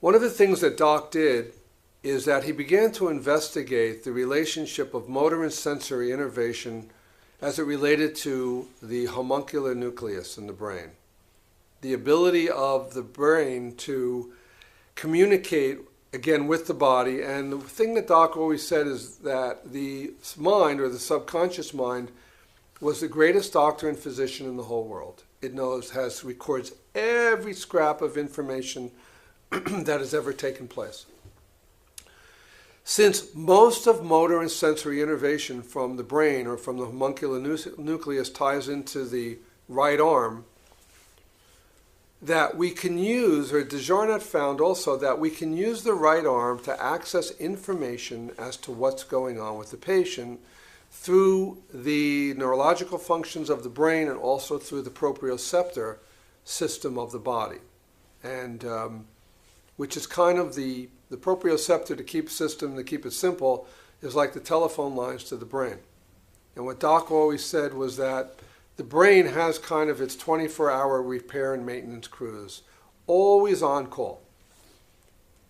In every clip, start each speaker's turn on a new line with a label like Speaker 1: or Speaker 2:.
Speaker 1: One of the things that Doc did is that he began to investigate the relationship of motor and sensory innervation as it related to the homuncular nucleus in the brain. The ability of the brain to communicate, again, with the body. And the thing that Doc always said is that the mind, or the subconscious mind, was the greatest doctor and physician in the whole world. It records every scrap of information that has ever taken place. Since most of motor and sensory innervation from the brain or from the homuncular nucleus ties into the right arm, that we can use, or DeJarnette found also, that we can use the right arm to access information as to what's going on with the patient through the neurological functions of the brain and also through the proprioceptor system of the body. And which is kind of the proprioceptor, to keep it simple, is like the telephone lines to the brain. And what Doc always said was that the brain has kind of its 24-hour repair and maintenance crews, always on call.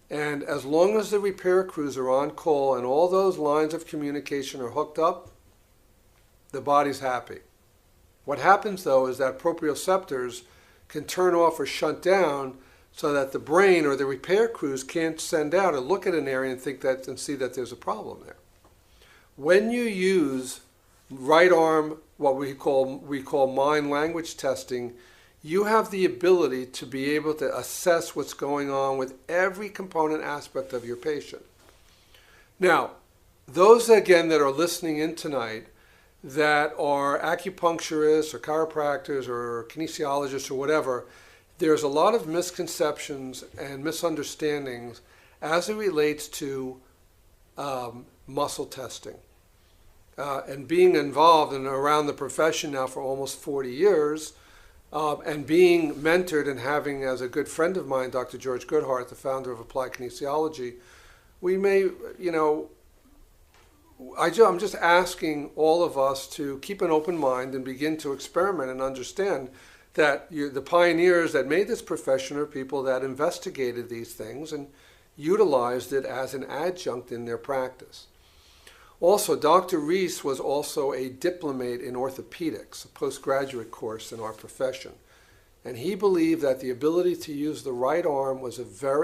Speaker 1: And as long as the repair crews are on call and all those lines of communication are hooked up, the body's happy. What happens, though, is that proprioceptors can turn off or shut down so that the brain or the repair crews can't send out or look at an area and see that there's a problem there. When you use right arm, what we call mind language testing, you have the ability to be able to assess what's going on with every component aspect of your patient. Now, those again that are listening in tonight that are acupuncturists or chiropractors or kinesiologists or whatever, there's a lot of misconceptions and misunderstandings as it relates to muscle testing. And being involved and around the profession now for almost 40 years, and being mentored and having as a good friend of mine, Dr. George Goodhart, the founder of Applied Kinesiology, I'm just asking all of us to keep an open mind and begin to experiment and understand that the pioneers that made this profession are people that investigated these things and utilized it as an adjunct in their practice. Also, Dr. Reese was also a diplomate in orthopedics, a postgraduate course in our profession. And he believed that the ability to use the right arm was a very